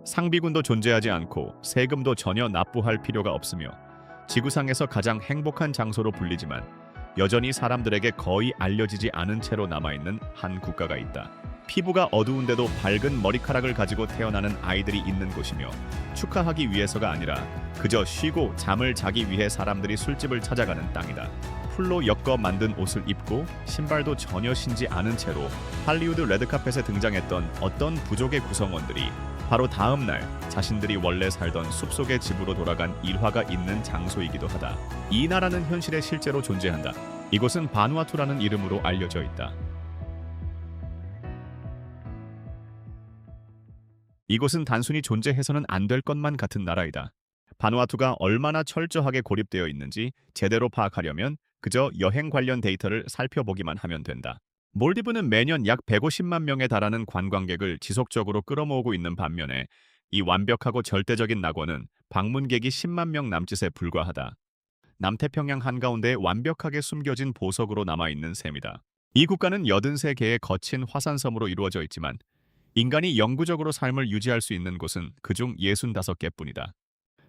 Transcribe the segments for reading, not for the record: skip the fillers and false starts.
상비군도 존재하지 않고 세금도 전혀 납부할 필요가 없으며 지구상에서 가장 행복한 장소로 불리지만 여전히 사람들에게 거의 알려지지 않은 채로 남아있는 한 국가가 있다. 피부가 어두운데도 밝은 머리카락을 가지고 태어나는 아이들이 있는 곳이며 축하하기 위해서가 아니라 그저 쉬고 잠을 자기 위해 사람들이 술집을 찾아가는 땅이다. 풀로 엮어 만든 옷을 입고 신발도 전혀 신지 않은 채로 할리우드 레드카펫에 등장했던 어떤 부족의 구성원들이 바로 다음 날 자신들이 원래 살던 숲속의 집으로 돌아간 일화가 있는 장소이기도 하다. 이 나라는 현실에 실제로 존재한다. 이곳은 바누아투라는 이름으로 알려져 있다. 이곳은 단순히 존재해서는 안 될 것만 같은 나라이다. 바누아투가 얼마나 철저하게 고립되어 있는지 제대로 파악하려면 그저 여행 관련 데이터를 살펴보기만 하면 된다. 몰디브는 매년 약 150만 명에 달하는 관광객을 지속적으로 끌어모으고 있는 반면에 이 완벽하고 절대적인 낙원은 방문객이 10만 명 남짓에 불과하다. 남태평양 한가운데 완벽하게 숨겨진 보석으로 남아있는 셈이다. 이 국가는 83개의 거친 화산섬으로 이루어져 있지만 인간이 영구적으로 삶을 유지할 수 있는 곳은 그중 65개뿐이다.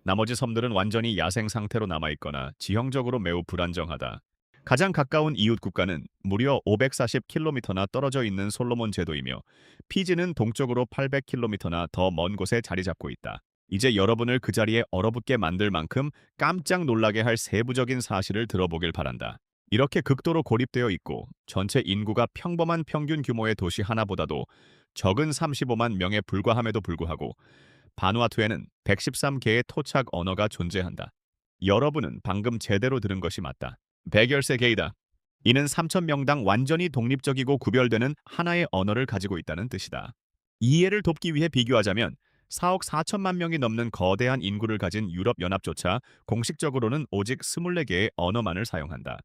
나머지 섬들은 완전히 야생 상태로 남아있거나 지형적으로 매우 불안정하다. 가장 가까운 이웃 국가는 무려 540km나 떨어져 있는 솔로몬 제도이며 피지는 동쪽으로 800km나 더 먼 곳에 자리 잡고 있다. 이제 여러분을 그 자리에 얼어붙게 만들 만큼 깜짝 놀라게 할 세부적인 사실을 들어보길 바란다. 이렇게 극도로 고립되어 있고 전체 인구가 평범한 평균 규모의 도시 하나보다도 적은 35만 명에 불과함에도 불구하고 바누아투에는 113개의 토착 언어가 존재한다. 여러분은 방금 제대로 들은 것이 맞다. 113개이다. 이는 3,000명당 완전히 독립적이고 구별되는 하나의 언어를 가지고 있다는 뜻이다. 이해를 돕기 위해 비교하자면 4억 4천만 명이 넘는 거대한 인구를 가진 유럽연합조차 공식적으로는 오직 24개의 언어만을 사용한다.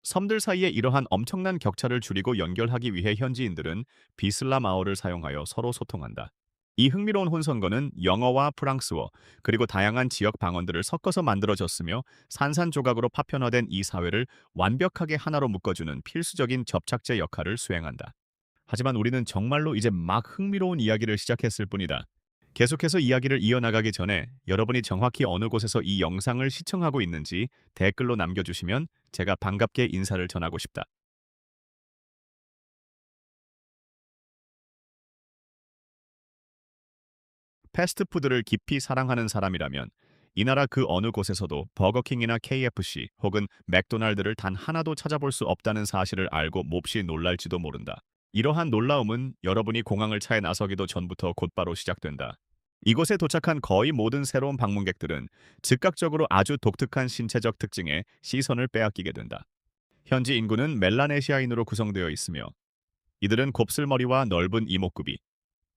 섬들 사이에 이러한 엄청난 격차를 줄이고 연결하기 위해 현지인들은 비슬라 마어를 사용하여 서로 소통한다. 이 흥미로운 혼선거는 영어와 프랑스어 그리고 다양한 지역 방언들을 섞어서 만들어졌으며 산산조각으로 파편화된 이 사회를 완벽하게 하나로 묶어주는 필수적인 접착제 역할을 수행한다. 하지만 우리는 정말로 이제 막 흥미로운 이야기를 시작했을 뿐이다. 계속해서 이야기를 이어나가기 전에 여러분이 정확히 어느 곳에서 이 영상을 시청하고 있는지 댓글로 남겨주시면 제가 반갑게 인사를 전하고 싶다. 패스트푸드를 깊이 사랑하는 사람이라면 이 나라 그 어느 곳에서도 버거킹이나 KFC 혹은 맥도날드를 단 하나도 찾아볼 수 없다는 사실을 알고 몹시 놀랄지도 모른다. 이러한 놀라움은 여러분이 공항을 차에 나서기도 전부터 곧바로 시작된다. 이곳에 도착한 거의 모든 새로운 방문객들은 즉각적으로 아주 독특한 신체적 특징에 시선을 빼앗기게 된다. 현지 인구는 멜라네시아인으로 구성되어 있으며 이들은 곱슬머리와 넓은 이목구비,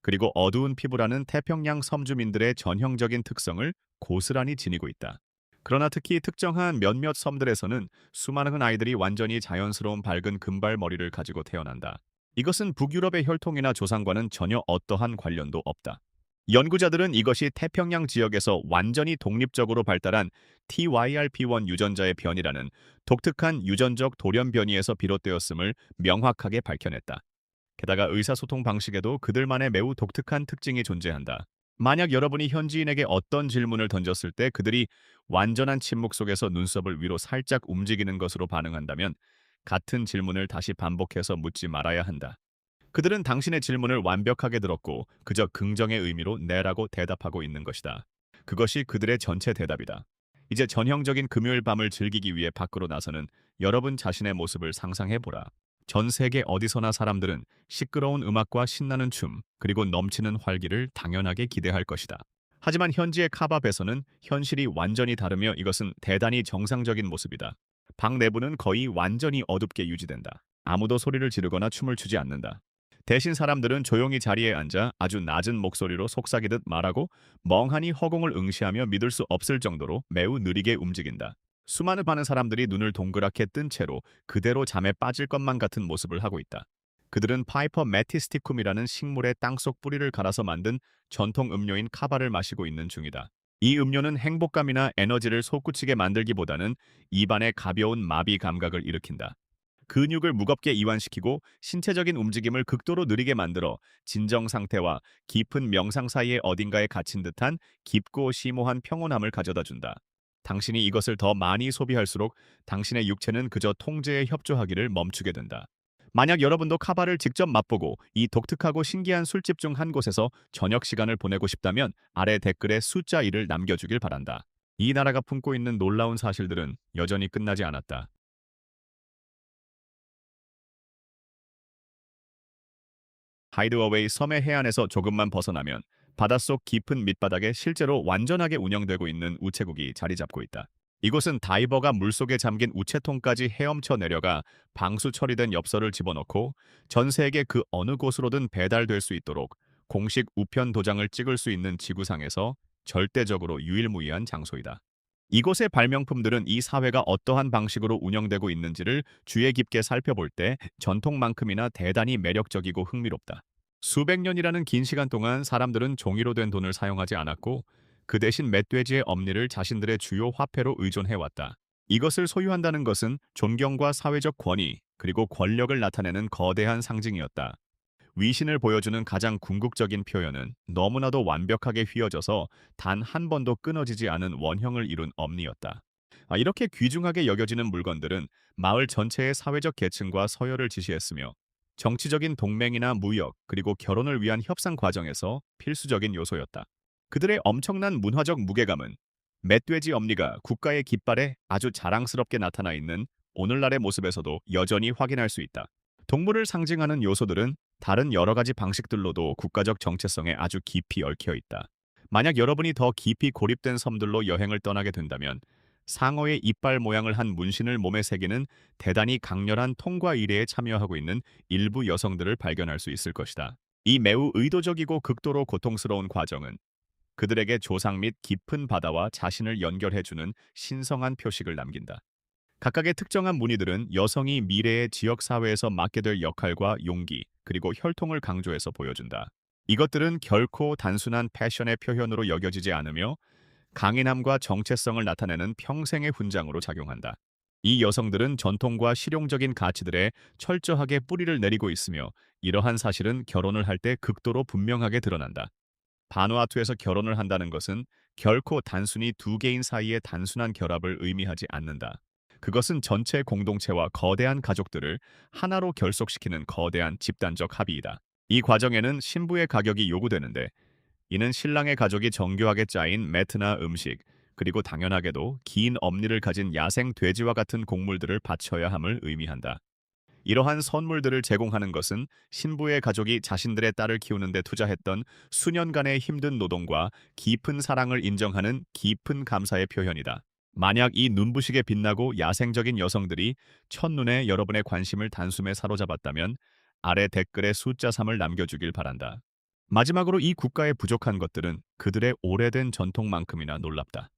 그리고 어두운 피부라는 태평양 섬주민들의 전형적인 특성을 고스란히 지니고 있다. 그러나 특히 특정한 몇몇 섬들에서는 수많은 아이들이 완전히 자연스러운 밝은 금발 머리를 가지고 태어난다. 이것은 북유럽의 혈통이나 조상과는 전혀 어떠한 관련도 없다. 연구자들은 이것이 태평양 지역에서 완전히 독립적으로 발달한 TYRP1 유전자의 변이라는 독특한 유전적 돌연 변이에서 비롯되었음을 명확하게 밝혀냈다. 게다가 의사소통 방식에도 그들만의 매우 독특한 특징이 존재한다. 만약 여러분이 현지인에게 어떤 질문을 던졌을 때 그들이 완전한 침묵 속에서 눈썹을 위로 살짝 움직이는 것으로 반응한다면 같은 질문을 다시 반복해서 묻지 말아야 한다. 그들은 당신의 질문을 완벽하게 들었고 그저 긍정의 의미로 네라고 대답하고 있는 것이다. 그것이 그들의 전체 대답이다. 이제 전형적인 금요일 밤을 즐기기 위해 밖으로 나서는 여러분 자신의 모습을 상상해보라. 전 세계 어디서나 사람들은 시끄러운 음악과 신나는 춤, 그리고 넘치는 활기를 당연하게 기대할 것이다. 하지만 현지의 카밥에서는 현실이 완전히 다르며 이것은 대단히 정상적인 모습이다. 방 내부는 거의 완전히 어둡게 유지된다. 아무도 소리를 지르거나 춤을 추지 않는다. 대신 사람들은 조용히 자리에 앉아 아주 낮은 목소리로 속삭이듯 말하고 멍하니 허공을 응시하며 믿을 수 없을 정도로 매우 느리게 움직인다. 수많은 많은 사람들이 눈을 동그랗게 뜬 채로 그대로 잠에 빠질 것만 같은 모습을 하고 있다. 그들은 파이퍼 메티스티쿰이라는 식물의 땅속 뿌리를 갈아서 만든 전통 음료인 카바를 마시고 있는 중이다. 이 음료는 행복감이나 에너지를 솟구치게 만들기보다는 입안에 가벼운 마비 감각을 일으킨다. 근육을 무겁게 이완시키고 신체적인 움직임을 극도로 느리게 만들어 진정 상태와 깊은 명상 사이의 어딘가에 갇힌 듯한 깊고 심오한 평온함을 가져다 준다. 당신이 이것을 더 많이 소비할수록 당신의 육체는 그저 통제에 협조하기를 멈추게 된다. 만약 여러분도 카바를 직접 맛보고 이 독특하고 신기한 술집 중 한 곳에서 저녁 시간을 보내고 싶다면 아래 댓글에 숫자 1을 남겨주길 바란다. 이 나라가 품고 있는 놀라운 사실들은 여전히 끝나지 않았다. 하이드어웨이 섬의 해안에서 조금만 벗어나면 바닷속 깊은 밑바닥에 실제로 완전하게 운영되고 있는 우체국이 자리 잡고 있다. 이곳은 다이버가 물속에 잠긴 우체통까지 헤엄쳐 내려가 방수 처리된 엽서를 집어넣고 전 세계 그 어느 곳으로든 배달될 수 있도록 공식 우편 도장을 찍을 수 있는 지구상에서 절대적으로 유일무이한 장소이다. 이곳의 발명품들은 이 사회가 어떠한 방식으로 운영되고 있는지를 주의 깊게 살펴볼 때 전통만큼이나 대단히 매력적이고 흥미롭다. 수백 년이라는 긴 시간 동안 사람들은 종이로 된 돈을 사용하지 않았고 그 대신 멧돼지의 엄니를 자신들의 주요 화폐로 의존해왔다. 이것을 소유한다는 것은 존경과 사회적 권위, 그리고 권력을 나타내는 거대한 상징이었다. 위신을 보여주는 가장 궁극적인 표현은 너무나도 완벽하게 휘어져서 단 한 번도 끊어지지 않은 원형을 이룬 엄니였다. 이렇게 귀중하게 여겨지는 물건들은 마을 전체의 사회적 계층과 서열을 지시했으며 정치적인 동맹이나 무역, 그리고 결혼을 위한 협상 과정에서 필수적인 요소였다. 그들의 엄청난 문화적 무게감은 멧돼지 엄니가 국가의 깃발에 아주 자랑스럽게 나타나 있는 오늘날의 모습에서도 여전히 확인할 수 있다. 동물을 상징하는 요소들은 다른 여러 가지 방식들로도 국가적 정체성에 아주 깊이 얽혀 있다. 만약 여러분이 더 깊이 고립된 섬들로 여행을 떠나게 된다면 상어의 이빨 모양을 한 문신을 몸에 새기는 대단히 강렬한 통과 의례에 참여하고 있는 일부 여성들을 발견할 수 있을 것이다. 이 매우 의도적이고 극도로 고통스러운 과정은 그들에게 조상 및 깊은 바다와 자신을 연결해주는 신성한 표식을 남긴다. 각각의 특정한 무늬들은 여성이 미래의 지역 사회에서 맡게 될 역할과 용기, 그리고 혈통을 강조해서 보여준다. 이것들은 결코 단순한 패션의 표현으로 여겨지지 않으며 강인함과 정체성을 나타내는 평생의 훈장으로 작용한다. 이 여성들은 전통과 실용적인 가치들에 철저하게 뿌리를 내리고 있으며 이러한 사실은 결혼을 할 때 극도로 분명하게 드러난다. 바누아투에서 결혼을 한다는 것은 결코 단순히 두 개인 사이의 단순한 결합을 의미하지 않는다. 그것은 전체 공동체와 거대한 가족들을 하나로 결속시키는 거대한 집단적 합의이다. 이 과정에는 신부의 가격이 요구되는데 이는 신랑의 가족이 정교하게 짜인 매트나 음식, 그리고 당연하게도 긴 엄니를 가진 야생 돼지와 같은 곡물들을 바쳐야 함을 의미한다. 이러한 선물들을 제공하는 것은 신부의 가족이 자신들의 딸을 키우는 데 투자했던 수년간의 힘든 노동과 깊은 사랑을 인정하는 깊은 감사의 표현이다. 만약 이 눈부시게 빛나고 야생적인 여성들이 첫눈에 여러분의 관심을 단숨에 사로잡았다면 아래 댓글에 숫자 3을 남겨주길 바란다. 마지막으로 이 국가의 부족한 것들은 그들의 오래된 전통만큼이나 놀랍다.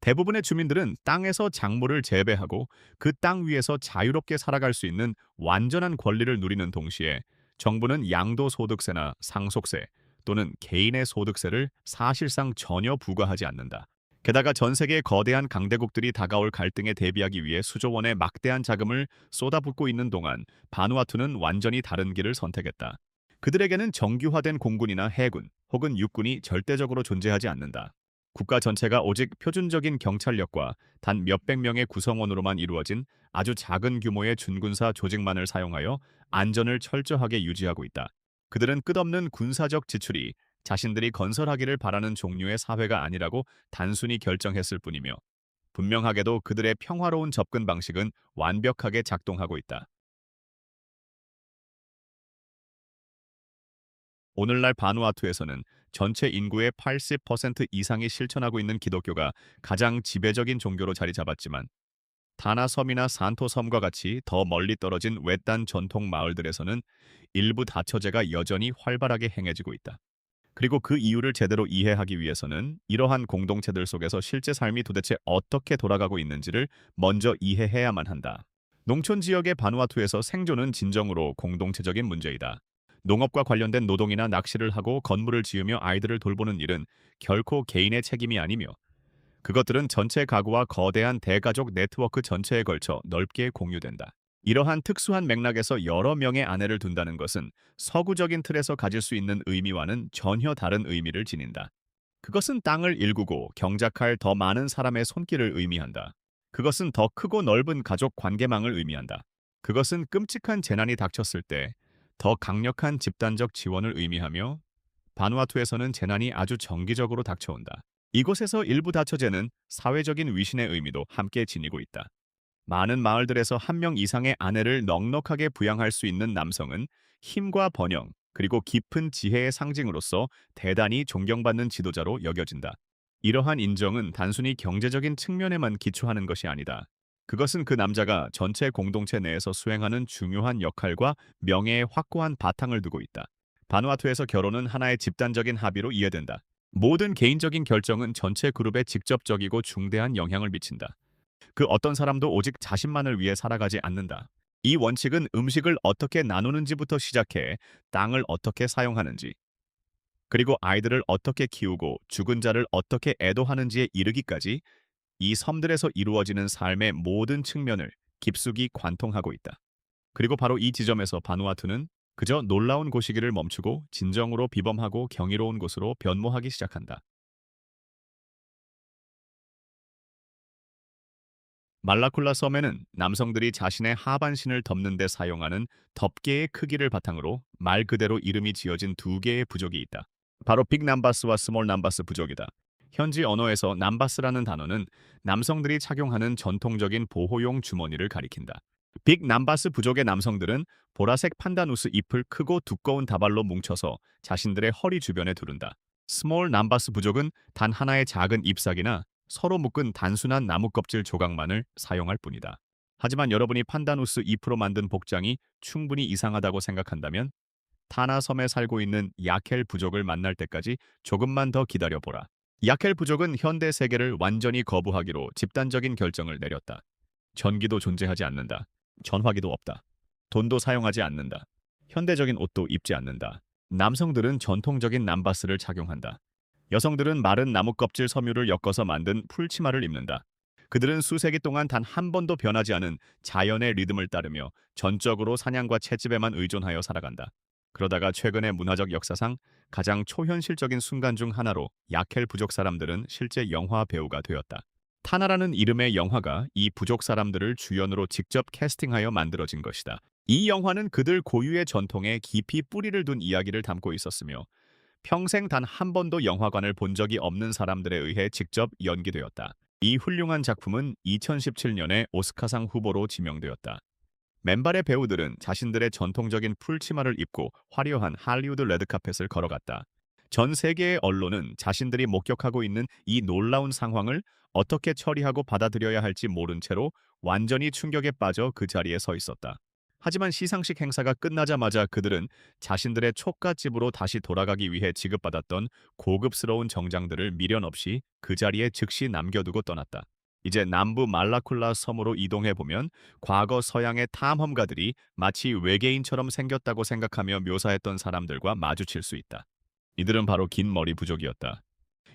대부분의 주민들은 땅에서 작물을 재배하고 그 땅 위에서 자유롭게 살아갈 수 있는 완전한 권리를 누리는 동시에 정부는 양도소득세나 상속세 또는 개인의 소득세를 사실상 전혀 부과하지 않는다. 게다가 전 세계의 거대한 강대국들이 다가올 갈등에 대비하기 위해 수조 원의 막대한 자금을 쏟아붓고 있는 동안 바누아투는 완전히 다른 길을 선택했다. 그들에게는 정규화된 공군이나 해군 혹은 육군이 절대적으로 존재하지 않는다. 국가 전체가 오직 표준적인 경찰력과 단 몇백 명의 구성원으로만 이루어진 아주 작은 규모의 준군사 조직만을 사용하여 안전을 철저하게 유지하고 있다. 그들은 끝없는 군사적 지출이 자신들이 건설하기를 바라는 종류의 사회가 아니라고 단순히 결정했을 뿐이며 분명하게도 그들의 평화로운 접근 방식은 완벽하게 작동하고 있다. 오늘날 바누아투에서는 전체 인구의 80% 이상이 실천하고 있는 기독교가 가장 지배적인 종교로 자리 잡았지만 다나섬이나 산토섬과 같이 더 멀리 떨어진 외딴 전통 마을들에서는 일부 다처제가 여전히 활발하게 행해지고 있다. 그리고 그 이유를 제대로 이해하기 위해서는 이러한 공동체들 속에서 실제 삶이 도대체 어떻게 돌아가고 있는지를 먼저 이해해야만 한다. 농촌 지역의 바누아투에서 생존은 진정으로 공동체적인 문제이다. 농업과 관련된 노동이나 낚시를 하고 건물을 지으며 아이들을 돌보는 일은 결코 개인의 책임이 아니며 그것들은 전체 가구와 거대한 대가족 네트워크 전체에 걸쳐 넓게 공유된다. 이러한 특수한 맥락에서 여러 명의 아내를 둔다는 것은 서구적인 틀에서 가질 수 있는 의미와는 전혀 다른 의미를 지닌다. 그것은 땅을 일구고 경작할 더 많은 사람의 손길을 의미한다. 그것은 더 크고 넓은 가족 관계망을 의미한다. 그것은 끔찍한 재난이 닥쳤을 때 더 강력한 집단적 지원을 의미하며 바누아투에서는 재난이 아주 정기적으로 닥쳐온다. 이곳에서 일부 다처제는 사회적인 위신의 의미도 함께 지니고 있다. 많은 마을들에서 한 명 이상의 아내를 넉넉하게 부양할 수 있는 남성은 힘과 번영, 그리고 깊은 지혜의 상징으로서 대단히 존경받는 지도자로 여겨진다. 이러한 인정은 단순히 경제적인 측면에만 기초하는 것이 아니다. 그것은 그 남자가 전체 공동체 내에서 수행하는 중요한 역할과 명예에 확고한 바탕을 두고 있다. 바누아투에서 결혼은 하나의 집단적인 합의로 이해된다. 모든 개인적인 결정은 전체 그룹에 직접적이고 중대한 영향을 미친다. 그 어떤 사람도 오직 자신만을 위해 살아가지 않는다. 이 원칙은 음식을 어떻게 나누는지부터 시작해 땅을 어떻게 사용하는지, 그리고 아이들을 어떻게 키우고 죽은 자를 어떻게 애도하는지에 이르기까지 이 섬들에서 이루어지는 삶의 모든 측면을 깊숙이 관통하고 있다. 그리고 바로 이 지점에서 바누아투는 그저 놀라운 곳이기를 멈추고 진정으로 비범하고 경이로운 곳으로 변모하기 시작한다. 말라쿨라 섬에는 남성들이 자신의 하반신을 덮는 데 사용하는 덮개의 크기를 바탕으로 말 그대로 이름이 지어진 두 개의 부족이 있다. 바로 빅 남바스와 스몰 남바스 부족이다. 현지 언어에서 남바스라는 단어는 남성들이 착용하는 전통적인 보호용 주머니를 가리킨다. 빅 남바스 부족의 남성들은 보라색 판다누스 잎을 크고 두꺼운 다발로 뭉쳐서 자신들의 허리 주변에 두른다. 스몰 남바스 부족은 단 하나의 작은 잎사귀나 서로 묶은 단순한 나무 껍질 조각만을 사용할 뿐이다. 하지만 여러분이 판다누스 잎으로 만든 복장이 충분히 이상하다고 생각한다면 타나 섬에 살고 있는 야켈 부족을 만날 때까지 조금만 더 기다려보라. 야켈 부족은 현대 세계를 완전히 거부하기로 집단적인 결정을 내렸다. 전기도 존재하지 않는다. 전화기도 없다. 돈도 사용하지 않는다. 현대적인 옷도 입지 않는다. 남성들은 전통적인 남바스를 착용한다. 여성들은 마른 나무 껍질 섬유를 엮어서 만든 풀치마를 입는다. 그들은 수세기 동안 단 한 번도 변하지 않은 자연의 리듬을 따르며 전적으로 사냥과 채집에만 의존하여 살아간다. 그러다가 최근의 문화적 역사상 가장 초현실적인 순간 중 하나로 야켈 부족 사람들은 실제 영화 배우가 되었다. 타나라는 이름의 영화가 이 부족 사람들을 주연으로 직접 캐스팅하여 만들어진 것이다. 이 영화는 그들 고유의 전통에 깊이 뿌리를 둔 이야기를 담고 있었으며 평생 단 한 번도 영화관을 본 적이 없는 사람들에 의해 직접 연기되었다. 이 훌륭한 작품은 2017년에 오스카상 후보로 지명되었다. 맨발의 배우들은 자신들의 전통적인 풀치마를 입고 화려한 할리우드 레드카펫을 걸어갔다. 전 세계의 언론은 자신들이 목격하고 있는 이 놀라운 상황을 어떻게 처리하고 받아들여야 할지 모른 채로 완전히 충격에 빠져 그 자리에 서 있었다. 하지만 시상식 행사가 끝나자마자 그들은 자신들의 촉갓집으로 다시 돌아가기 위해 지급받았던 고급스러운 정장들을 미련 없이 그 자리에 즉시 남겨두고 떠났다. 이제 남부 말라쿨라 섬으로 이동해 보면 과거 서양의 탐험가들이 마치 외계인처럼 생겼다고 생각하며 묘사했던 사람들과 마주칠 수 있다. 이들은 바로 긴 머리 부족이었다.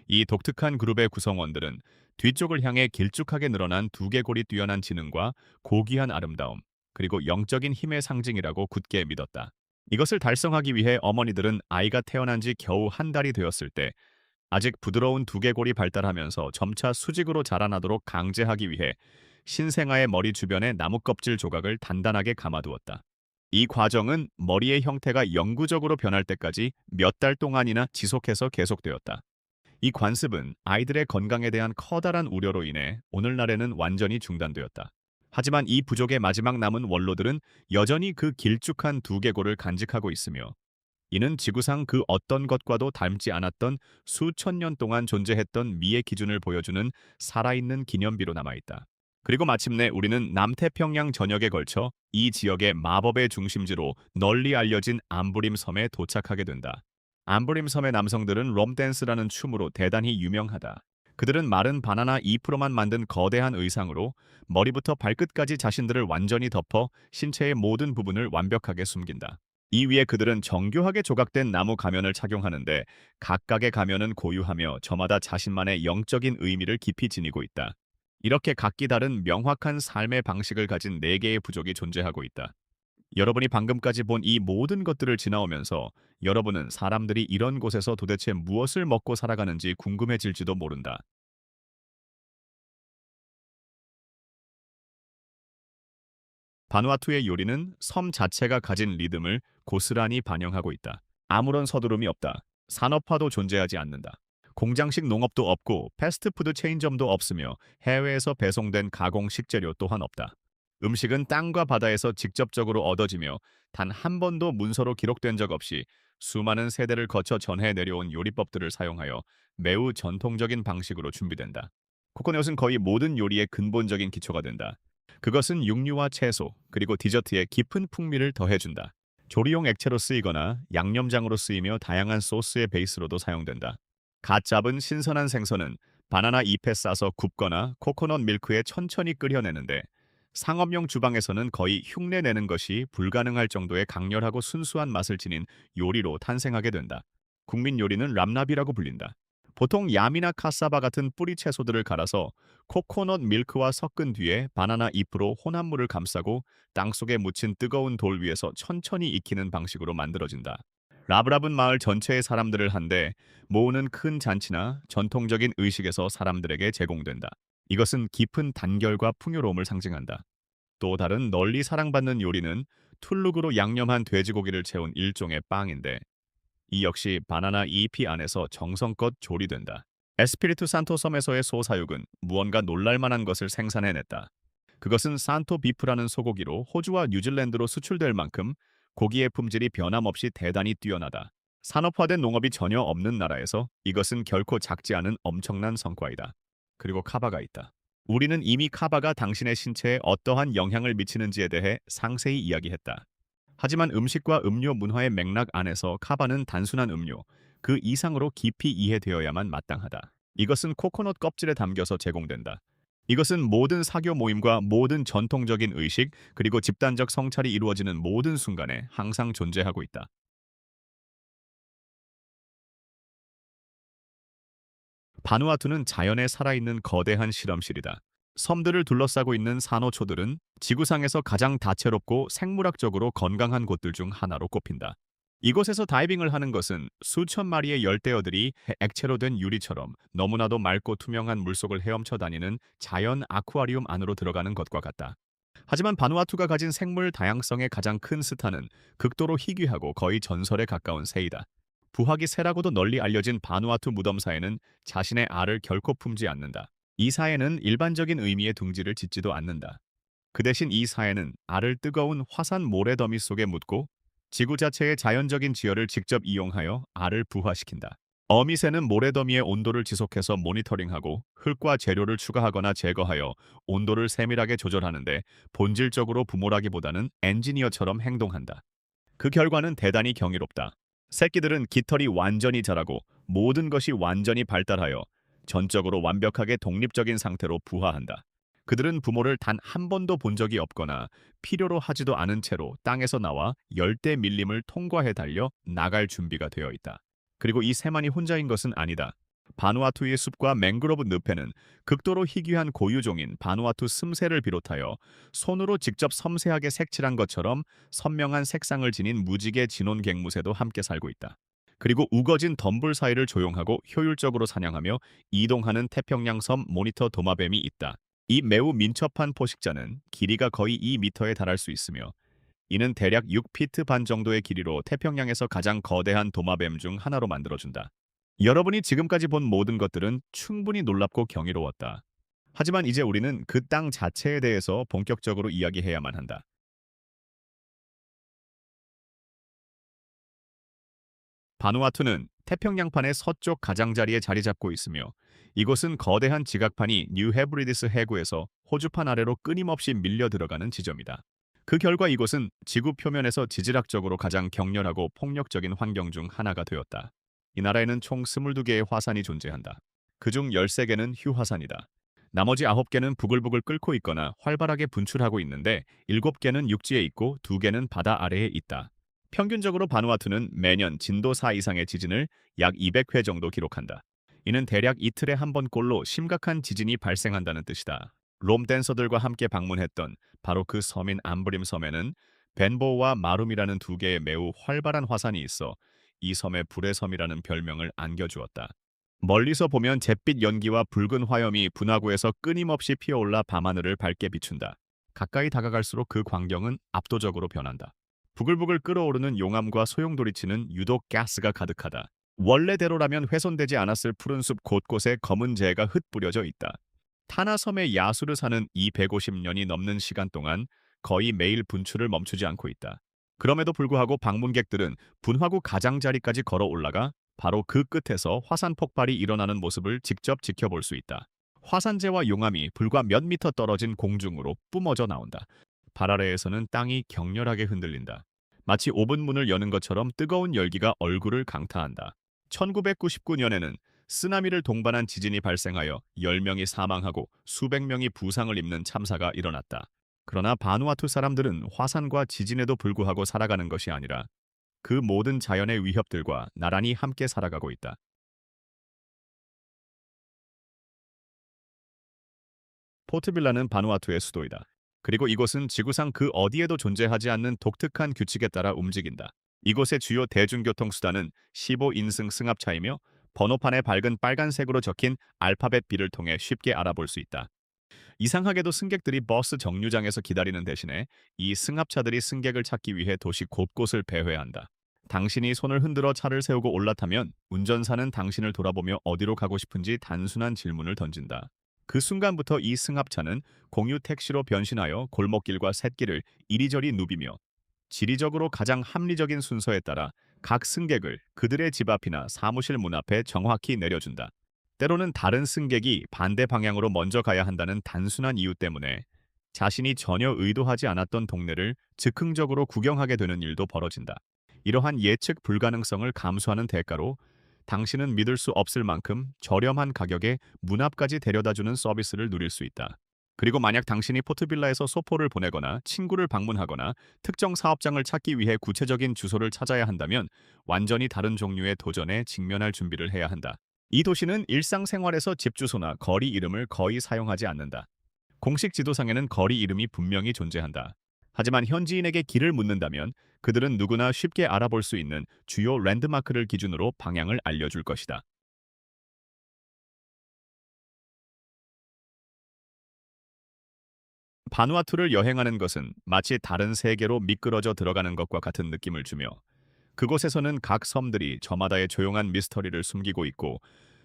이 독특한 그룹의 구성원들은 뒤쪽을 향해 길쭉하게 늘어난 두개골이 뛰어난 지능과 고귀한 아름다움, 그리고 영적인 힘의 상징이라고 굳게 믿었다. 이것을 달성하기 위해 어머니들은 아이가 태어난 지 겨우 한 달이 되었을 때 아직 부드러운 두개골이 발달하면서 점차 수직으로 자라나도록 강제하기 위해 신생아의 머리 주변에 나무 껍질 조각을 단단하게 감아두었다. 이 과정은 머리의 형태가 영구적으로 변할 때까지 몇 달 동안이나 지속해서 계속되었다. 이 관습은 아이들의 건강에 대한 커다란 우려로 인해 오늘날에는 완전히 중단되었다. 하지만 이 부족의 마지막 남은 원로들은 여전히 그 길쭉한 두개골을 간직하고 있으며 이는 지구상 그 어떤 것과도 닮지 않았던 수천 년 동안 존재했던 미의 기준을 보여주는 살아있는 기념비로 남아있다. 그리고 마침내 우리는 남태평양 전역에 걸쳐 이 지역의 마법의 중심지로 널리 알려진 암브림 섬에 도착하게 된다. 암브림 섬의 남성들은 롬댄스라는 춤으로 대단히 유명하다. 그들은 마른 바나나 잎으로만 만든 거대한 의상으로 머리부터 발끝까지 자신들을 완전히 덮어 신체의 모든 부분을 완벽하게 숨긴다. 이 위에 그들은 정교하게 조각된 나무 가면을 착용하는데 각각의 가면은 고유하며 저마다 자신만의 영적인 의미를 깊이 지니고 있다. 이렇게 각기 다른 명확한 삶의 방식을 가진 네 개의 부족이 존재하고 있다. 여러분이 방금까지 본 이 모든 것들을 지나오면서 여러분은 사람들이 이런 곳에서 도대체 무엇을 먹고 살아가는지 궁금해질지도 모른다. 바누아투의 요리는 섬 자체가 가진 리듬을 고스란히 반영하고 있다. 아무런 서두름이 없다. 산업화도 존재하지 않는다. 공장식 농업도 없고 패스트푸드 체인점도 없으며 해외에서 배송된 가공 식재료 또한 없다. 음식은 땅과 바다에서 직접적으로 얻어지며 단 한 번도 문서로 기록된 적 없이 수많은 세대를 거쳐 전해 내려온 요리법들을 사용하여 매우 전통적인 방식으로 준비된다. 코코넛은 거의 모든 요리의 근본적인 기초가 된다. 그것은 육류와 채소, 그리고 디저트에 깊은 풍미를 더해준다. 조리용 액체로 쓰이거나 양념장으로 쓰이며 다양한 소스의 베이스로도 사용된다. 갓 잡은 신선한 생선은 바나나 잎에 싸서 굽거나 코코넛 밀크에 천천히 끓여내는데 상업용 주방에서는 거의 흉내내는 것이 불가능할 정도의 강렬하고 순수한 맛을 지닌 요리로 탄생하게 된다. 국민 요리는 람나비라고 불린다. 보통 얌이나 카사바 같은 뿌리 채소들을 갈아서 코코넛 밀크와 섞은 뒤에 바나나 잎으로 혼합물을 감싸고 땅속에 묻힌 뜨거운 돌 위에서 천천히 익히는 방식으로 만들어진다. 라브랍은 마을 전체의 사람들을 한데 모으는 큰 잔치나 전통적인 의식에서 사람들에게 제공된다. 이것은 깊은 단결과 풍요로움을 상징한다. 또 다른 널리 사랑받는 요리는 툴룩으로 양념한 돼지고기를 채운 일종의 빵인데 이 역시 바나나 잎이 안에서 정성껏 조리된다. 에스피리투 산토 섬에서의 소사육은 무언가 놀랄만한 것을 생산해냈다. 그것은 산토 비프라는 소고기로 호주와 뉴질랜드로 수출될 만큼 고기의 품질이 변함없이 대단히 뛰어나다. 산업화된 농업이 전혀 없는 나라에서 이것은 결코 작지 않은 엄청난 성과이다. 그리고 카바가 있다. 우리는 이미 카바가 당신의 신체에 어떠한 영향을 미치는지에 대해 상세히 이야기했다. 하지만 음식과 음료 문화의 맥락 안에서 카바는 단순한 음료, 그 이상으로 깊이 이해되어야만 마땅하다. 이것은 코코넛 껍질에 담겨서 제공된다. 이것은 모든 사교 모임과 모든 전통적인 의식, 그리고 집단적 성찰이 이루어지는 모든 순간에 항상 존재하고 있다. 바누아투는 자연에 살아있는 거대한 실험실이다. 섬들을 둘러싸고 있는 산호초들은 지구상에서 가장 다채롭고 생물학적으로 건강한 곳들 중 하나로 꼽힌다. 이곳에서 다이빙을 하는 것은 수천 마리의 열대어들이 액체로 된 유리처럼 너무나도 맑고 투명한 물속을 헤엄쳐 다니는 자연 아쿠아리움 안으로 들어가는 것과 같다. 하지만 바누아투가 가진 생물 다양성의 가장 큰 스타는 극도로 희귀하고 거의 전설에 가까운 새이다. 부학이 새라고도 널리 알려진 바누아투 무덤사에는 자신의 알을 결코 품지 않는다. 이 사에는 일반적인 의미의 둥지를 짓지도 않는다. 그 대신 이 사에는 알을 뜨거운 화산 모래더미 속에 묻고 지구 자체의 자연적인 지열을 직접 이용하여 알을 부화시킨다. 어미새는 모래더미의 온도를 지속해서 모니터링하고 흙과 재료를 추가하거나 제거하여 온도를 세밀하게 조절하는데 본질적으로 부모라기보다는 엔지니어처럼 행동한다. 그 결과는 대단히 경이롭다. 새끼들은 깃털이 완전히 자라고 모든 것이 완전히 발달하여 전적으로 완벽하게 독립적인 상태로 부화한다. 그들은 부모를 단 한 번도 본 적이 없거나 필요로 하지도 않은 채로 땅에서 나와 열대 밀림을 통과해 달려 나갈 준비가 되어 있다. 그리고 이 새만이 혼자인 것은 아니다. 바누아투의 숲과 맹그로브 늪에는 극도로 희귀한 고유종인 바누아투 슴새를 비롯하여 손으로 직접 섬세하게 색칠한 것처럼 선명한 색상을 지닌 무지개 진혼갱무새도 함께 살고 있다. 그리고 우거진 덤불 사이를 조용하고 효율적으로 사냥하며 이동하는 태평양 섬 모니터 도마뱀이 있다. 이 매우 민첩한 포식자는 길이가 거의 2미터에 달할 수 있으며 이는 대략 6피트 반 정도의 길이로 태평양에서 가장 거대한 도마뱀 중 하나로 만들어준다. 여러분이 지금까지 본 모든 것들은 충분히 놀랍고 경이로웠다. 하지만 이제 우리는 그 땅 자체에 대해서 본격적으로 이야기해야만 한다. 바누아투는 태평양판의 서쪽 가장자리에 자리 잡고 있으며 이곳은 거대한 지각판이 뉴 헤브리디스 해구에서 호주판 아래로 끊임없이 밀려 들어가는 지점이다. 그 결과 이곳은 지구 표면에서 지질학적으로 가장 격렬하고 폭력적인 환경 중 하나가 되었다. 이 나라에는 총 22개의 화산이 존재한다. 그중 13개는 휴화산이다. 나머지 9개는 부글부글 끓고 있거나 활발하게 분출하고 있는데 7개는 육지에 있고 2개는 바다 아래에 있다. 평균적으로 바누아투는 매년 진도 4 이상의 지진을 약 200회 정도 기록한다. 이는 대략 이틀에 한 번꼴로 심각한 지진이 발생한다는 뜻이다. 롬 댄서들과 함께 방문했던 바로 그 섬인 암브림 섬에는 벤보우와 마룸이라는 두 개의 매우 활발한 화산이 있어 이 섬에 불의 섬이라는 별명을 안겨주었다. 멀리서 보면 잿빛 연기와 붉은 화염이 분화구에서 끊임없이 피어올라 밤하늘을 밝게 비춘다. 가까이 다가갈수록 그 광경은 압도적으로 변한다. 부글부글 끓어오르는 용암과 소용돌이치는 유독 가스가 가득하다. 원래대로라면 훼손되지 않았을 푸른 숲 곳곳에 검은 재가 흩뿌려져 있다. 타나섬의 야수를 사는 이 150년이 넘는 시간 동안 거의 매일 분출을 멈추지 않고 있다. 그럼에도 불구하고 방문객들은 분화구 가장자리까지 걸어 올라가 바로 그 끝에서 화산 폭발이 일어나는 모습을 직접 지켜볼 수 있다. 화산재와 용암이 불과 몇 미터 떨어진 공중으로 뿜어져 나온다. 발 아래에서는 땅이 격렬하게 흔들린다. 마치 오븐 문을 여는 것처럼 뜨거운 열기가 얼굴을 강타한다. 1999년에는 쓰나미를 동반한 지진이 발생하여 10명이 사망하고 수백 명이 부상을 입는 참사가 일어났다. 그러나 바누아투 사람들은 화산과 지진에도 불구하고 살아가는 것이 아니라 그 모든 자연의 위협들과 나란히 함께 살아가고 있다. 포트빌라는 바누아투의 수도이다. 그리고 이곳은 지구상 그 어디에도 존재하지 않는 독특한 규칙에 따라 움직인다. 이곳의 주요 대중교통수단은 15인승 승합차이며 번호판에 밝은 빨간색으로 적힌 알파벳 B를 통해 쉽게 알아볼 수 있다. 이상하게도 승객들이 버스 정류장에서 기다리는 대신에 이 승합차들이 승객을 찾기 위해 도시 곳곳을 배회한다. 당신이 손을 흔들어 차를 세우고 올라타면 운전사는 당신을 돌아보며 어디로 가고 싶은지 단순한 질문을 던진다. 그 순간부터 이 승합차는 공유 택시로 변신하여 골목길과 샛길을 이리저리 누비며 지리적으로 가장 합리적인 순서에 따라 각 승객을 그들의 집 앞이나 사무실 문 앞에 정확히 내려준다. 때로는 다른 승객이 반대 방향으로 먼저 가야 한다는 단순한 이유 때문에 자신이 전혀 의도하지 않았던 동네를 즉흥적으로 구경하게 되는 일도 벌어진다. 이러한 예측 불가능성을 감수하는 대가로 당신은 믿을 수 없을 만큼 저렴한 가격에 문 앞까지 데려다주는 서비스를 누릴 수 있다. 그리고 만약 당신이 포트빌라에서 소포를 보내거나 친구를 방문하거나 특정 사업장을 찾기 위해 구체적인 주소를 찾아야 한다면 완전히 다른 종류의 도전에 직면할 준비를 해야 한다. 이 도시는 일상생활에서 집 주소나 거리 이름을 거의 사용하지 않는다. 공식 지도상에는 거리 이름이 분명히 존재한다. 하지만 현지인에게 길을 묻는다면 그들은 누구나 쉽게 알아볼 수 있는 주요 랜드마크를 기준으로 방향을 알려줄 것이다. 바누아투를 여행하는 것은 마치 다른 세계로 미끄러져 들어가는 것과 같은 느낌을 주며 그곳에서는 각 섬들이 저마다의 조용한 미스터리를 숨기고 있고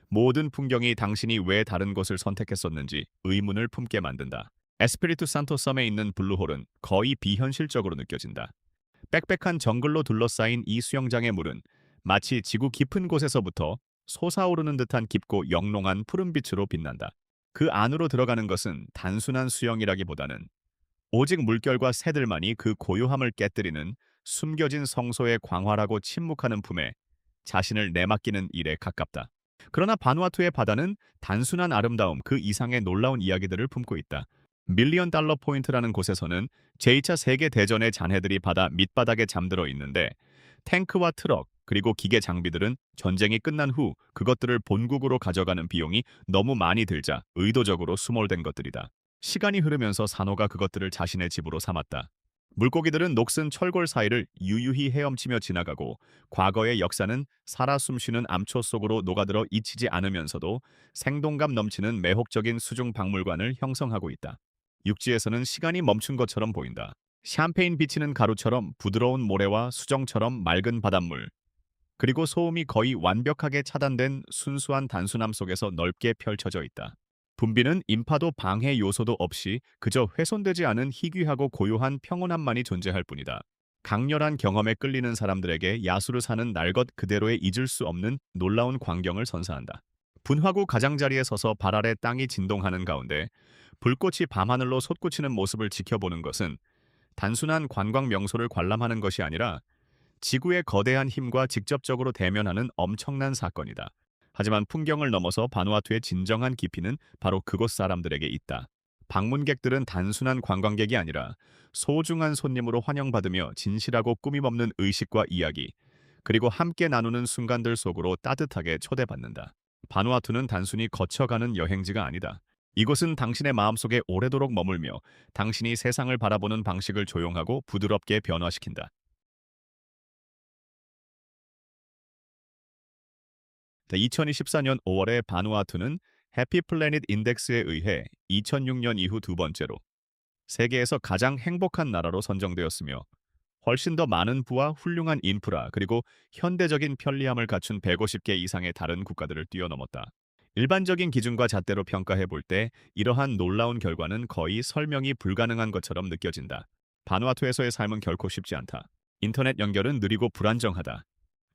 모든 풍경이 당신이 왜 다른 곳을 선택했었는지 의문을 품게 만든다. 에스피리투 산토 섬에 있는 블루홀은 거의 비현실적으로 느껴진다. 빽빽한 정글로 둘러싸인 이 수영장의 물은 마치 지구 깊은 곳에서부터 솟아오르는 듯한 깊고 영롱한 푸른빛으로 빛난다. 그 안으로 들어가는 것은 단순한 수영이라기보다는 오직 물결과 새들만이 그 고요함을 깨뜨리는 숨겨진 성소의 광활하고 침묵하는 품에 자신을 내맡기는 일에 가깝다. 그러나 바누아투의 바다는 단순한 아름다움 그 이상의 놀라운 이야기들을 품고 있다. 밀리언 달러 포인트라는 곳에서는 제2차 세계 대전의 잔해들이 바다 밑바닥에 잠들어 있는데 탱크와 트럭 그리고 기계 장비들은 전쟁이 끝난 후 그것들을 본국으로 가져가는 비용이 너무 많이 들자 의도적으로 수몰된 것들이다. 시간이 흐르면서 산호가 그것들을 자신의 집으로 삼았다. 물고기들은 녹슨 철골 사이를 유유히 헤엄치며 지나가고 과거의 역사는 살아 숨쉬는 암초 속으로 녹아들어 잊히지 않으면서도 생동감 넘치는 매혹적인 수중 박물관을 형성하고 있다. 육지에서는 시간이 멈춘 것처럼 보인다. 샴페인 비치는 가루처럼 부드러운 모래와 수정처럼 맑은 바닷물, 그리고 소음이 거의 완벽하게 차단된 순수한 단순함 속에서 넓게 펼쳐져 있다. 분비는 인파도 방해 요소도 없이 그저 훼손되지 않은 희귀하고 고요한 평온함만이 존재할 뿐이다. 강렬한 경험에 끌리는 사람들에게 야수를 사는 날 것 그대로의 잊을 수 없는 놀라운 광경을 선사한다. 분화구 가장자리에 서서 발 아래 땅이 진동하는 가운데 불꽃이 밤하늘로 솟구치는 모습을 지켜보는 것은 단순한 관광 명소를 관람하는 것이 아니라 지구의 거대한 힘과 직접적으로 대면하는 엄청난 사건이다. 하지만 풍경을 넘어서 바누아투의 진정한 깊이는 바로 그곳 사람들에게 있다. 방문객들은 단순한 관광객이 아니라 소중한 손님으로 환영받으며 진실하고 꾸밈없는 의식과 이야기, 그리고 함께 나누는 순간들 속으로 따뜻하게 초대받는다. 바누아투는 단순히 거쳐가는 여행지가 아니다. 이곳은 당신의 마음속에 오래도록 머물며 당신이 세상을 바라보는 방식을 조용하고 부드럽게 변화시킨다. 2024년 5월에 바누아투는 해피 플래닛 인덱스에 의해 2006년 이후 두 번째로 세계에서 가장 행복한 나라로 선정되었으며 훨씬 더 많은 부와 훌륭한 인프라 그리고 현대적인 편리함을 갖춘 150개 이상의 다른 국가들을 뛰어넘었다. 일반적인 기준과 잣대로 평가해 볼 때 이러한 놀라운 결과는 거의 설명이 불가능한 것처럼 느껴진다. 바누아투에서의 삶은 결코 쉽지 않다. 인터넷 연결은 느리고 불안정하다.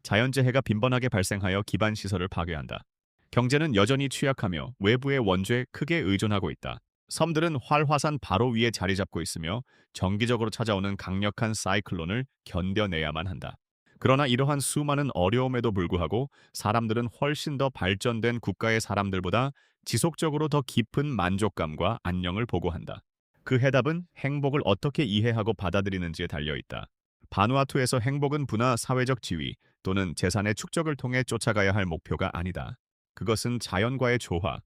자연재해가 빈번하게 발생하여 기반 시설을 파괴한다. 경제는 여전히 취약하며 외부의 원죄에 크게 의존하고 있다. 섬들은 활화산 바로 위에 자리 잡고 있으며 정기적으로 찾아오는 강력한 사이클론을 견뎌내야만 한다. 그러나 이러한 수많은 어려움에도 불구하고 사람들은 훨씬 더 발전된 국가의 사람들보다 지속적으로 더 깊은 만족감과 안녕을 보고한다. 그 해답은 행복을 어떻게 이해하고 받아들이는지에 달려 있다. 바누아투에서 행복은 부나 사회적 지위 또는 재산의 축적을 통해 쫓아가야 할 목표가 아니다. 그것은 자연과의 조화,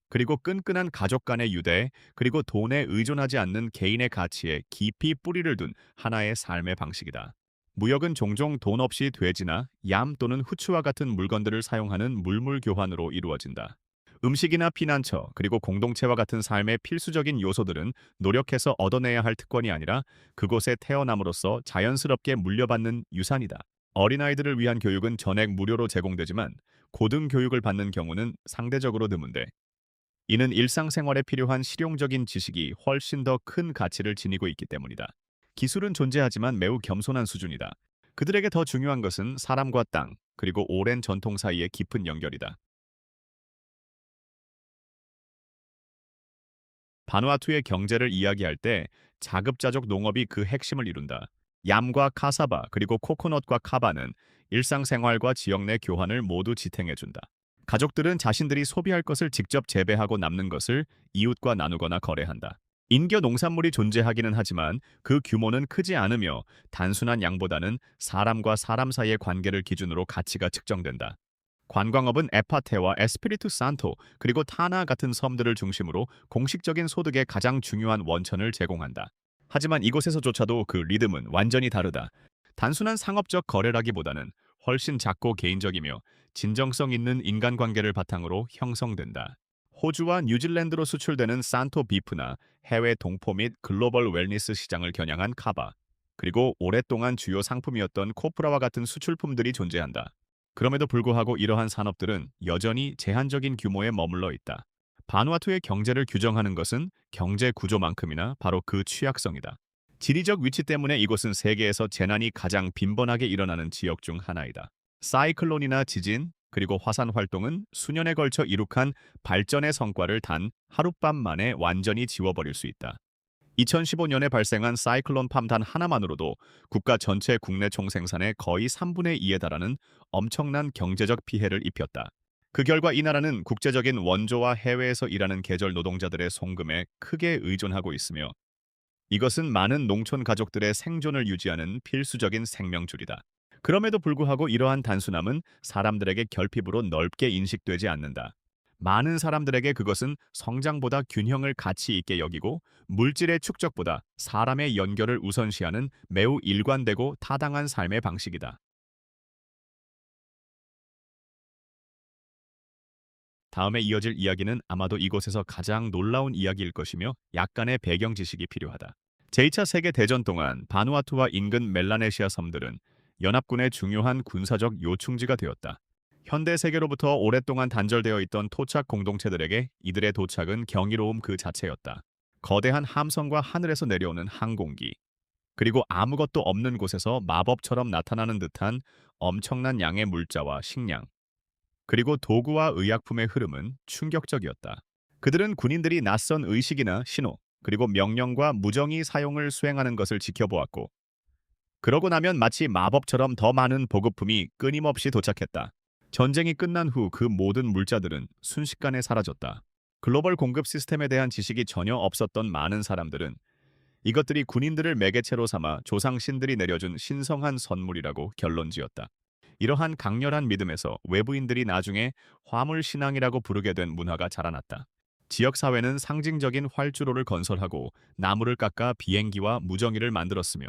그리고 끈끈한 가족 간의 유대, 그리고 돈에 의존하지 않는 개인의 가치에 깊이 뿌리를 둔 하나의 삶의 방식이다. 무역은 종종 돈 없이 돼지나 얌 또는 후추와 같은 물건들을 사용하는 물물 교환으로 이루어진다. 음식이나 피난처, 그리고 공동체와 같은 삶의 필수적인 요소들은 노력해서 얻어내야 할 특권이 아니라 그곳에 태어남으로써 자연스럽게 물려받는 유산이다. 어린아이들을 위한 교육은 전액 무료로 제공되지만 고등교육을 받는 경우는 상대적으로 드문데 이는 일상생활에 필요한 실용적인 지식이 훨씬 더 큰 가치를 지니고 있기 때문이다. 기술은 존재하지만 매우 겸손한 수준이다. 그들에게 더 중요한 것은 사람과 땅, 그리고 오랜 전통 사이의 깊은 연결이다. 바누아투의 경제를 이야기할 때 자급자족 농업이 그 핵심을 이룬다. 얌과 카사바 그리고 코코넛과 카바는 일상생활과 지역 내 교환을 모두 지탱해준다. 가족들은 자신들이 소비할 것을 직접 재배하고 남는 것을 이웃과 나누거나 거래한다. 인겨 농산물이 존재하기는 하지만 그 규모는 크지 않으며 단순한 양보다는 사람과 사람 사이의 관계를 기준으로 가치가 측정된다. 관광업은 에파테와 에스피리투 산토 그리고 타나 같은 섬들을 중심으로 공식적인 소득의 가장 중요한 원천을 제공한다. 하지만 이곳에서조차도 그 리듬은 완전히 다르다. 단순한 상업적 거래라기보다는 훨씬 작고 개인적이며 진정성 있는 인간관계를 바탕으로 형성된다. 호주와 뉴질랜드로 수출되는 산토 비프나 해외 동포 및 글로벌 웰니스 시장을 겨냥한 카바, 그리고 오랫동안 주요 상품이었던 코프라와 같은 수출품들이 존재한다. 그럼에도 불구하고 이러한 산업들은 여전히 제한적인 규모에 머물러 있다. 바누아투의 경제를 규정하는 것은 경제 구조만큼이나 바로 그 취약성이다. 지리적 위치 때문에 이곳은 세계에서 재난이 가장 빈번하게 일어나는 지역 중 하나이다. 사이클론이나 지진, 그리고 화산 활동은 수년에 걸쳐 이룩한 발전의 성과를 단 하룻밤 만에 완전히 지워버릴 수 있다. 2015년에 발생한 사이클론 팜 단 하나만으로도 국가 전체 국내 총생산의 거의 3분의 2에 달하는 엄청난 경제적 피해를 입혔다. 그 결과 이 나라는 국제적인 원조와 해외에서 일하는 계절 노동자들의 송금에 크게 의존하고 있으며 이것은 많은 농촌 가족들의 생존을 유지하는 필수적인 생명줄이다. 그럼에도 불구하고 이러한 단순함은 사람들에게 결핍으로 넓게 인식되지 않는다. 많은 사람들에게 그것은 성장보다 균형을 가치 있게 여기고 물질의 축적보다 사람의 연결을 우선시하는 매우 일관되고 타당한 삶의 방식이다. 다음에 이어질 이야기는 아마도 이곳에서 가장 놀라운 이야기일 것이며 약간의 배경 지식이 필요하다. 제2차 세계대전 동안 바누아투와 인근 멜라네시아 섬들은 연합군의 중요한 군사적 요충지가 되었다. 현대 세계로부터 오랫동안 단절되어 있던 토착 공동체들에게 이들의 도착은 경이로움 그 자체였다. 거대한 함선과 하늘에서 내려오는 항공기, 그리고 아무것도 없는 곳에서 마법처럼 나타나는 듯한 엄청난 양의 물자와 식량, 그리고 도구와 의약품의 흐름은 충격적이었다. 그들은 군인들이 낯선 의식이나 신호, 그리고 명령과 무정의 사용을 수행하는 것을 지켜보았고, 그러고 나면 마치 마법처럼 더 많은 보급품이 끊임없이 도착했다. 전쟁이 끝난 후 그 모든 물자들은 순식간에 사라졌다. 글로벌 공급 시스템에 대한 지식이 전혀 없었던 많은 사람들은 이것들이 군인들을 매개체로 삼아 조상 신들이 내려준 신성한 선물이라고 결론지었다. 이러한 강렬한 믿음에서 외부인들이 나중에 화물신앙이라고 부르게 된 문화가 자라났다. 지역사회는 상징적인 활주로를 건설하고 나무를 깎아 비행기와 무정기를 만들었으며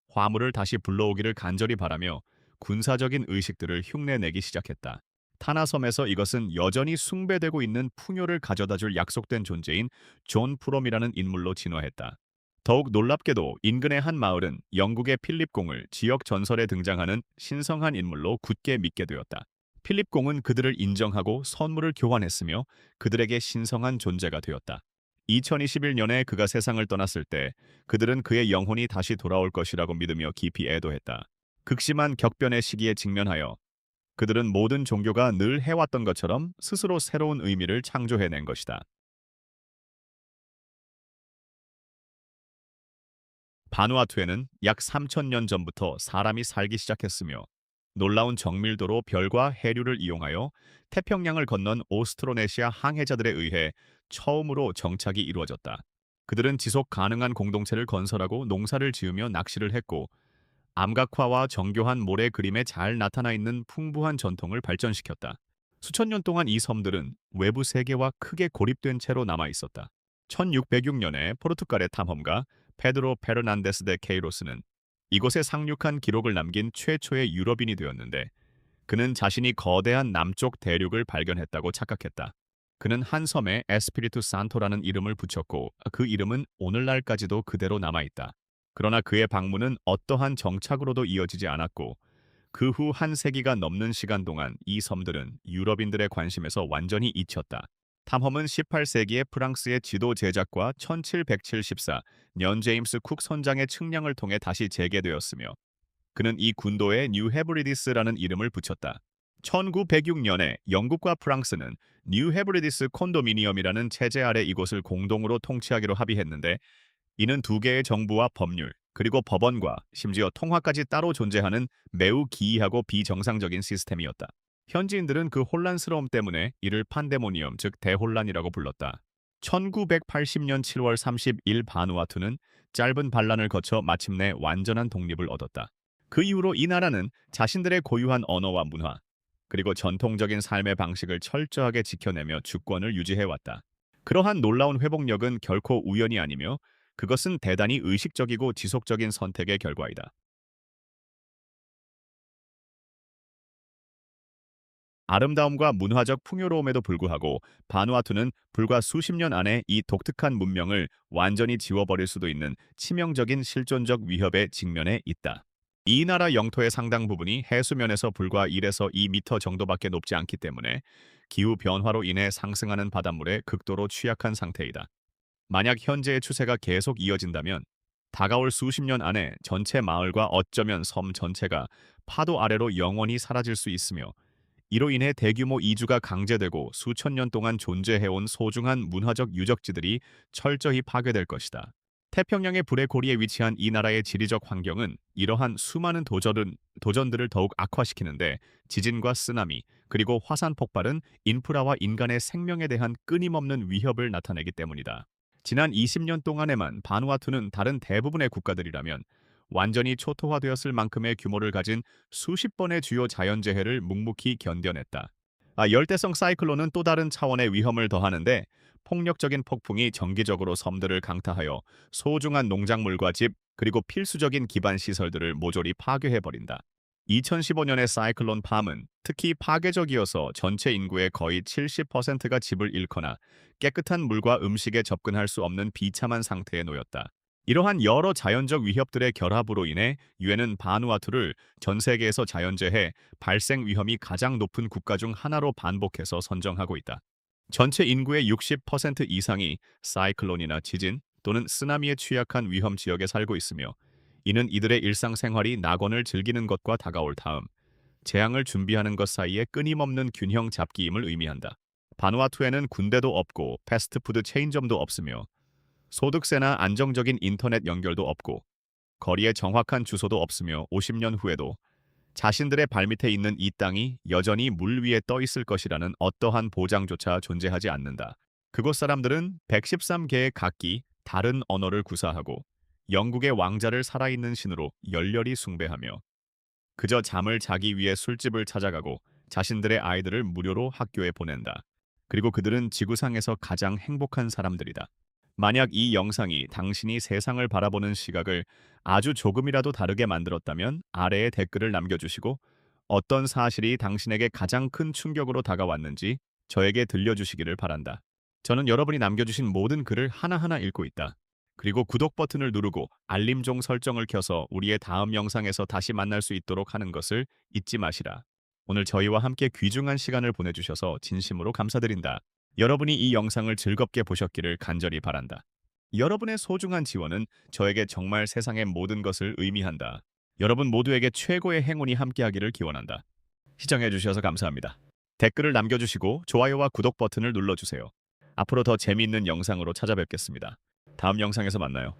화물을 다시 불러오기를 간절히 바라며 군사적인 의식들을 흉내내기 시작했다. 타나섬에서 이것은 여전히 숭배되고 있는 풍요를 가져다줄 약속된 존재인 존 프롬이라는 인물로 진화했다. 더욱 놀랍게도 인근의 한 마을은 영국의 필립 공을 지역 전설에 등장하는 신성한 인물로 굳게 믿게 되었다. 필립 공은 그들을 인정하고 선물을 교환했으며 그들에게 신성한 존재가 되었다. 2021년에 그가 세상을 떠났을 때 그들은 그의 영혼이 다시 돌아올 것이라고 믿으며 깊이 애도했다. 극심한 격변의 시기에 직면하여 그들은 모든 종교가 늘 해왔던 것처럼 스스로 새로운 의미를 창조해낸 것이다. 바누아투에는 약 3,000년 전부터 사람이 살기 시작했으며 놀라운 정밀도로 별과 해류를 이용하여 태평양을 건넌 오스트로네시아 항해자들에 의해 처음으로 정착이 이루어졌다. 그들은 지속 가능한 공동체를 건설하고 농사를 지으며 낚시를 했고 암각화와 정교한 모래 그림에 잘 나타나 있는 풍부한 전통을 발전시켰다. 수천 년 동안 이 섬들은 외부 세계와 크게 고립된 채로 남아 있었다. 1606년에 포르투갈의 탐험가 페드로 페르난데스 데 케이로스는 이곳에 상륙한 기록을 남긴 최초의 유럽인이 되었는데 그는 자신이 거대한 남쪽 대륙을 발견했다고 착각했다. 그는 한 섬에 에스피리투 산토라는 이름을 붙였고 그 이름은 오늘날까지도 그대로 남아있다. 그러나 그의 방문은 어떠한 정착으로도 이어지지 않았고 그 후 한 세기가 넘는 시간 동안 이 섬들은 유럽인들의 관심에서 완전히 잊혔다. 탐험은 18세기에 프랑스의 지도 제작과 1774년 제임스 쿡 선장의 측량을 통해 다시 재개되었으며 그는 이 군도에 뉴 헤브리디스라는 이름을 붙였다. 1906년에 영국과 프랑스는 뉴 헤브리디스 콘도미니엄이라는 체제 아래 이곳을 공동으로 통치하기로 합의했는데 이는 두 개의 정부와 법률, 그리고 법원과 심지어 통화까지 따로 존재하는 매우 기이하고 비정상적인 시스템이었다. 현지인들은 그 혼란스러움 때문에 이를 판데모니엄, 즉 대혼란이라고 불렀다. 1980년 7월 30일 바누아투는 짧은 반란을 거쳐 마침내 완전한 독립을 얻었다. 그 이후로 이 나라는 자신들의 고유한 언어와 문화, 그리고 전통적인 삶의 방식을 철저하게 지켜내며 주권을 유지해왔다. 그러한 놀라운 회복력은 결코 우연이 아니며 그것은 대단히 의식적이고 지속적인 선택의 결과이다. 아름다움과 문화적 풍요로움에도 불구하고 바누아투는 불과 수십 년 안에 이 독특한 문명을 완전히 지워버릴 수도 있는 치명적인 실존적 위협에 직면해 있다. 이 나라 영토의 상당 부분이 해수면에서 불과 1에서 2미터 정도밖에 높지 않기 때문에 기후 변화로 인해 상승하는 바닷물에 극도로 취약한 상태이다. 만약 현재의 추세가 계속 이어진다면 다가올 수십 년 안에 전체 마을과 어쩌면 섬 전체가 파도 아래로 영원히 사라질 수 있으며 이로 인해 대규모 이주가 강제되고 수천 년 동안 존재해온 소중한 문화적 유적지들이 철저히 파괴될 것이다. 태평양의 불의 고리에 위치한 이 나라의 지리적 환경은 이러한 수많은 도전들을 더욱 악화시키는데 지진과 쓰나미, 그리고 화산 폭발은 인프라와 인간의 생명에 대한 끊임없는 위협을 나타내기 때문이다. 지난 20년 동안에만 바누아투는 다른 대부분의 국가들이라면 완전히 초토화되었을 만큼의 규모를 가진 수십 번의 주요 자연재해를 묵묵히 견뎌냈다. 열대성 사이클론은 또 다른 차원의 위험을 더하는데 폭력적인 폭풍이 정기적으로 섬들을 강타하여 소중한 농작물과 집, 그리고 필수적인 기반 시설들을 모조리 파괴해버린다. 2015년의 사이클론 팜은 특히 파괴적이어서 전체 인구의 거의 70%가 집을 잃거나 깨끗한 물과 음식에 접근할 수 없는 비참한 상태에 놓였다. 이러한 여러 자연적 위협들의 결합으로 인해 유엔은 바누아투를 전 세계에서 자연재해 발생 위험이 가장 높은 국가 중 하나로 반복해서 선정하고 있다. 전체 인구의 60% 이상이 사이클론이나 지진 또는 쓰나미에 취약한 위험 지역에 살고 있으며 이는 이들의 일상생활이 낙원을 즐기는 것과 다가올 다음 재앙을 준비하는 것 사이의 끊임없는 균형 잡기임을 의미한다. 바누아투에는 군대도 없고 패스트푸드 체인점도 없으며 소득세나 안정적인 인터넷 연결도 없고 거리에 정확한 주소도 없으며 50년 후에도 자신들의 발밑에 있는 이 땅이 여전히 물 위에 떠 있을 것이라는 어떠한 보장조차 존재하지 않는다. 그곳 사람들은 113개의 각기 다른 언어를 구사하고 영국의 왕자를 살아있는 신으로 열렬히 숭배하며 그저 잠을 자기 위해 술집을 찾아가고 자신들의 아이들을 무료로 학교에 보낸다. 그리고 그들은 지구상에서 가장 행복한 사람들이다. 만약 이 영상이 당신이 세상을 바라보는 시각을 아주 조금이라도 다르게 만들었다면 아래에 댓글을 남겨주시고 어떤 사실이 당신에게 가장 큰 충격으로 다가왔는지 저에게 들려주시기를 바란다. 저는 여러분이 남겨주신 모든 글을 하나하나 읽고 있다. 그리고 구독 버튼을 누르고 알림종 설정을 켜서 우리의 다음 영상에서 다시 만날 수 있도록 하는 것을 잊지 마시라. 오늘 저희와 함께 귀중한 시간을 보내주셔서 진심으로 감사드린다. 여러분이 이 영상을 즐겁게 보셨기를 간절히 바란다. 여러분의 소중한 지원은 저에게 정말 세상의 모든 것을 의미한다. 여러분 모두에게 최고의 행운이 함께하기를 기원한다. 시청해주셔서 감사합니다. 댓글을 남겨주시고 좋아요와 구독 버튼을 눌러주세요. 앞으로 더 재미있는 영상으로 찾아뵙겠습니다. 다음 영상에서 만나요.